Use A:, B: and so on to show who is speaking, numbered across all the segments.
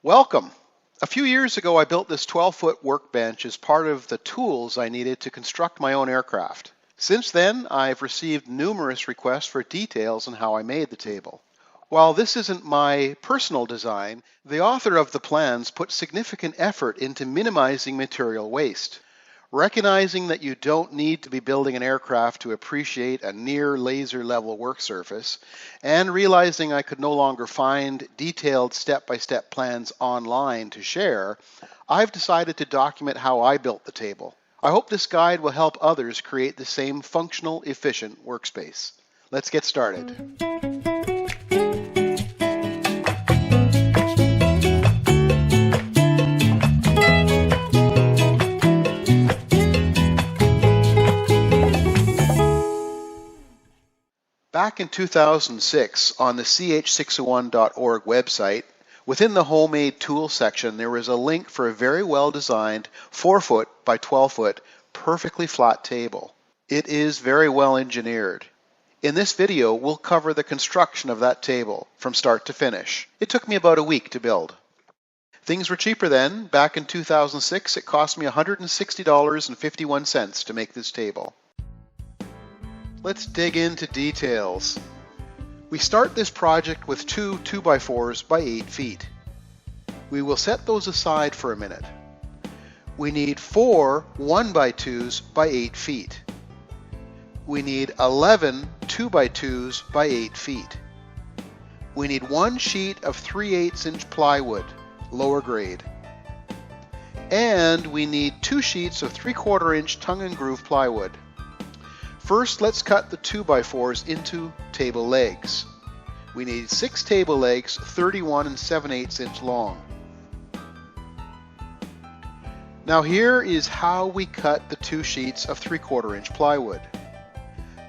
A: Welcome! A few years ago I built this 12-foot workbench as part of the tools I needed to construct my own aircraft. Since then, I've received numerous requests for details on how I made the table. While this isn't my personal design, the author of the plans put significant effort into minimizing material waste. Recognizing that you don't need to be building an aircraft to appreciate a near laser level work surface, and realizing I could no longer find detailed step-by-step plans online to share, I've decided to document how I built the table. I hope this guide will help others create the same functional, efficient workspace. Let's get started. Back in 2006, on the ch601.org website, within the Homemade Tools section, there was a link for a very well-designed 4-foot by 12-foot perfectly flat table. It is very well engineered. In this video, we'll cover the construction of that table from start to finish. It took me about a week to build. Things were cheaper then. Back in 2006, it cost me $160.51 to make this table. Let's dig into details. We start this project with two 2x4s by 8 feet. We will set those aside for a minute. We need 4 1x2s by 8 feet. We need 11 2x2s by 8 feet. We need 1 sheet of 3/8 inch plywood, lower grade. And we need 2 sheets of 3/4 inch tongue and groove plywood. First, let's cut the 2x4s into table legs. We need 6 table legs, 31 7/8 inch long. Now here is how we cut the 2 sheets of 3/4 inch plywood.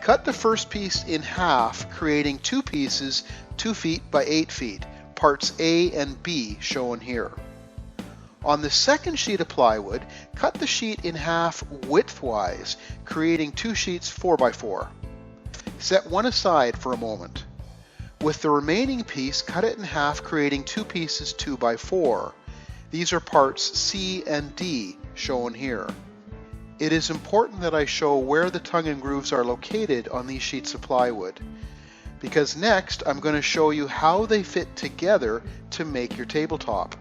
A: Cut the first piece in half, creating 2 pieces 2 feet by 8 feet, parts A and B shown here. On the second sheet of plywood, cut the sheet in half widthwise, creating 2 sheets 4x4. Set one aside for a moment. With the remaining piece, cut it in half, creating 2 pieces 2x4. These are parts C and D, shown here. It is important that I show where the tongue and grooves are located on these sheets of plywood, because next I'm going to show you how they fit together to make your tabletop.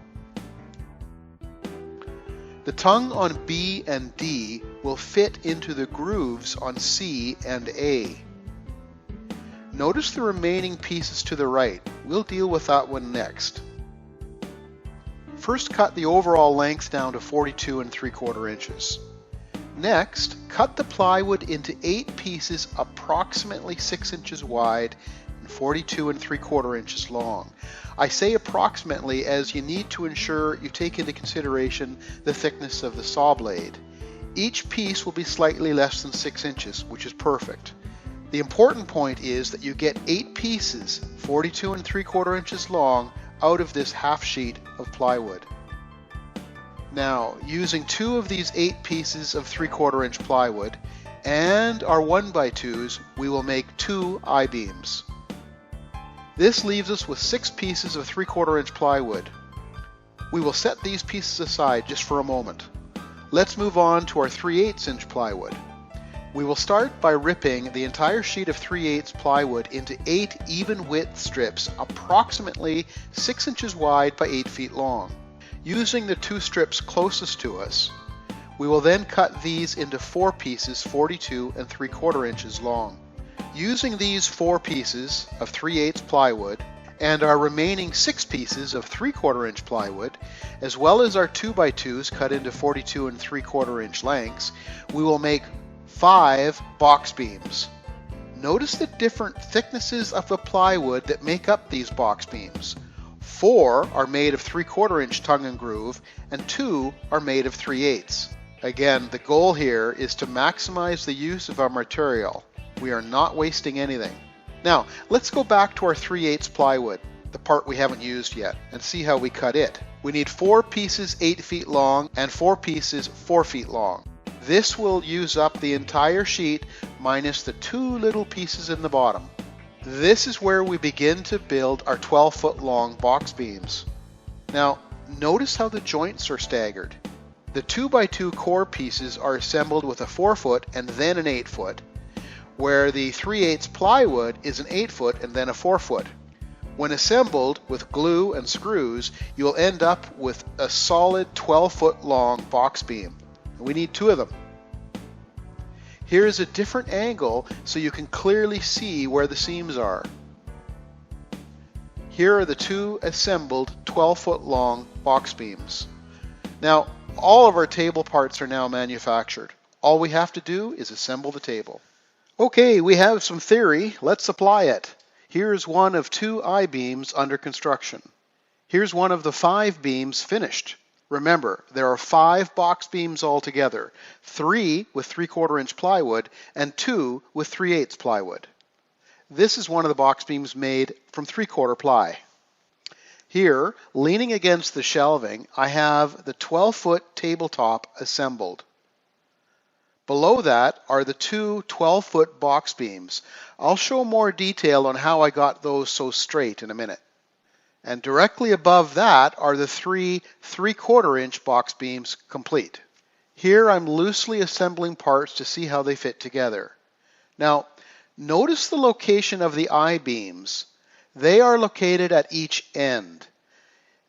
A: The tongue on B and D will fit into the grooves on C and A. Notice the remaining pieces to the right. We'll deal with that one next. First, cut the overall length down to 42 3/4 inches. Next, cut the plywood into 8 pieces approximately 6 inches wide and 42 3/4 inches long. I say approximately as you need to ensure you take into consideration the thickness of the saw blade. Each piece will be slightly less than 6 inches, which is perfect. The important point is that you get 8 pieces 42 3/4 inches long out of this half sheet of plywood. Now, using 2 of these 8 pieces of 3/4 inch plywood and our 1x2s, we will make 2 I-beams. This leaves us with 6 pieces of 3/4 inch plywood. We will set these pieces aside just for a moment. Let's move on to our 3/8 inch plywood. We will start by ripping the entire sheet of 3/8 plywood into 8 even width strips approximately 6 inches wide by 8 feet long. Using the 2 strips closest to us, we will then cut these into 4 pieces 42 3/4 inches long. Using these 4 pieces of 3/8 plywood and our remaining 6 pieces of 3/4 inch plywood, as well as our 2x2s cut into 42 3/4 inch lengths, we will make 5 box beams. Notice the different thicknesses of the plywood that make up these box beams. 4 are made of 3/4 inch tongue and groove, and 2 are made of 3/8. Again, the goal here is to maximize the use of our material. We are not wasting anything. Now, let's go back to our 3/8 plywood, the part we haven't used yet, and see how we cut it. We need 4 pieces 8 feet long and 4 pieces 4 feet long. This will use up the entire sheet minus the 2 little pieces in the bottom. This is where we begin to build our 12-foot long box beams. Now, Notice how the joints are staggered. The 2x2 core pieces are assembled with a 4-foot and then an 8-foot, where the 3/8 plywood is an 8-foot and then a 4-foot. When assembled with glue and screws, you'll end up with a solid 12-foot long box beam. We need 2 of them. Here is a different angle so you can clearly see where the seams are. Here are the 2 assembled 12-foot long box beams. Now, all of our table parts are now manufactured. All we have to do is assemble the table. Okay, we have some theory. Let's apply it. Here's one of 2 I-beams under construction. Here's one of the 5 beams finished. Remember, there are 5 box beams altogether, 3 with 3/4 inch plywood and 2 with 3/8 plywood. This is one of the box beams made from 3/4 ply. Here, leaning against the shelving, I have the 12-foot tabletop assembled. Below that are the 2 12-foot box beams. I'll show more detail on how I got those so straight in a minute. And directly above that are the 3 3/4 inch box beams complete. Here I'm loosely assembling parts to see how they fit together. Now, notice the location of the I-beams. They are located at each end.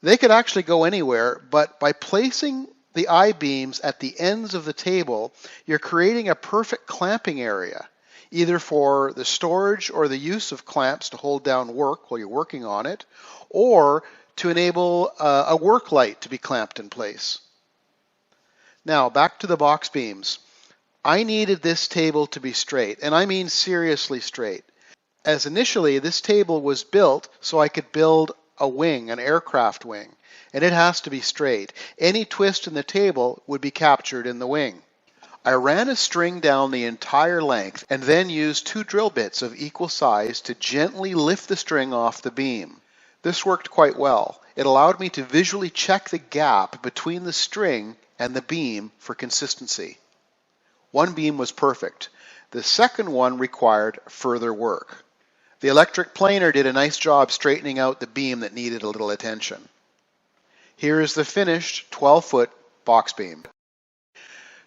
A: They could actually go anywhere, but by placing the I-beams at the ends of the table, you're creating a perfect clamping area, either for the storage or the use of clamps to hold down work while you're working on it, or to enable a work light to be clamped in place. Now, back to the box beams. I needed this table to be straight, and I mean seriously straight. As initially, this table was built so I could build a wing, an aircraft wing, and it has to be straight. Any twist in the table would be captured in the wing. I ran a string down the entire length and then used 2 drill bits of equal size to gently lift the string off the beam. This worked quite well. It allowed me to visually check the gap between the string and the beam for consistency. One beam was perfect. The second one required further work. The electric planer did a nice job straightening out the beam that needed a little attention. Here is the finished 12-foot box beam.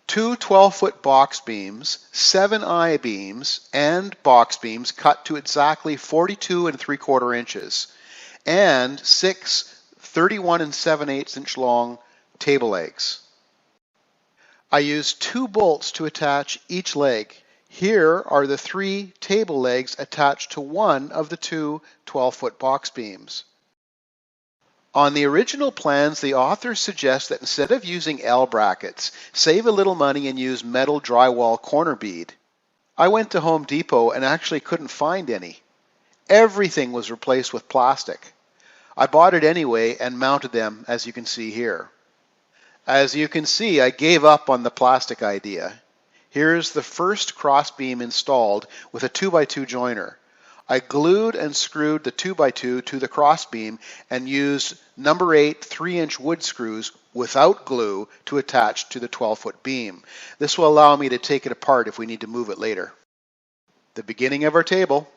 A: 2 12-foot box beams, 7 I-beams, and box beams cut to exactly 42 3/4 inches, and 6 31 7/8 inch long table legs. I used 2 bolts to attach each leg. Here are the 3 table legs attached to one of the 2 12-foot box beams. On the original plans, the author suggests that instead of using L brackets, save a little money and use metal drywall corner bead. I went to Home Depot and actually couldn't find any. Everything was replaced with plastic. I bought it anyway and mounted them, as you can see here. As you can see, I gave up on the plastic idea. Here's the first cross beam installed with a 2x2 joiner. I glued and screwed the 2x2 to the cross beam and used number 8 3-inch wood screws without glue to attach to the 12-foot beam. This will allow me to take it apart if we need to move it later. The beginning of our table.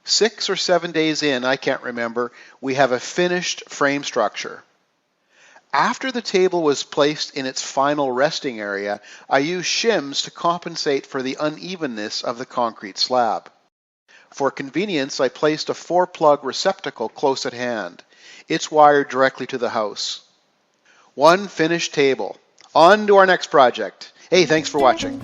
A: 6 or 7 days in, I can't remember, we have a finished frame structure. After the table was placed in its final resting area, I used shims to compensate for the unevenness of the concrete slab. For convenience, I placed a 4-plug receptacle close at hand. It's wired directly to the house. One finished table. On to our next project. Hey, thanks for watching.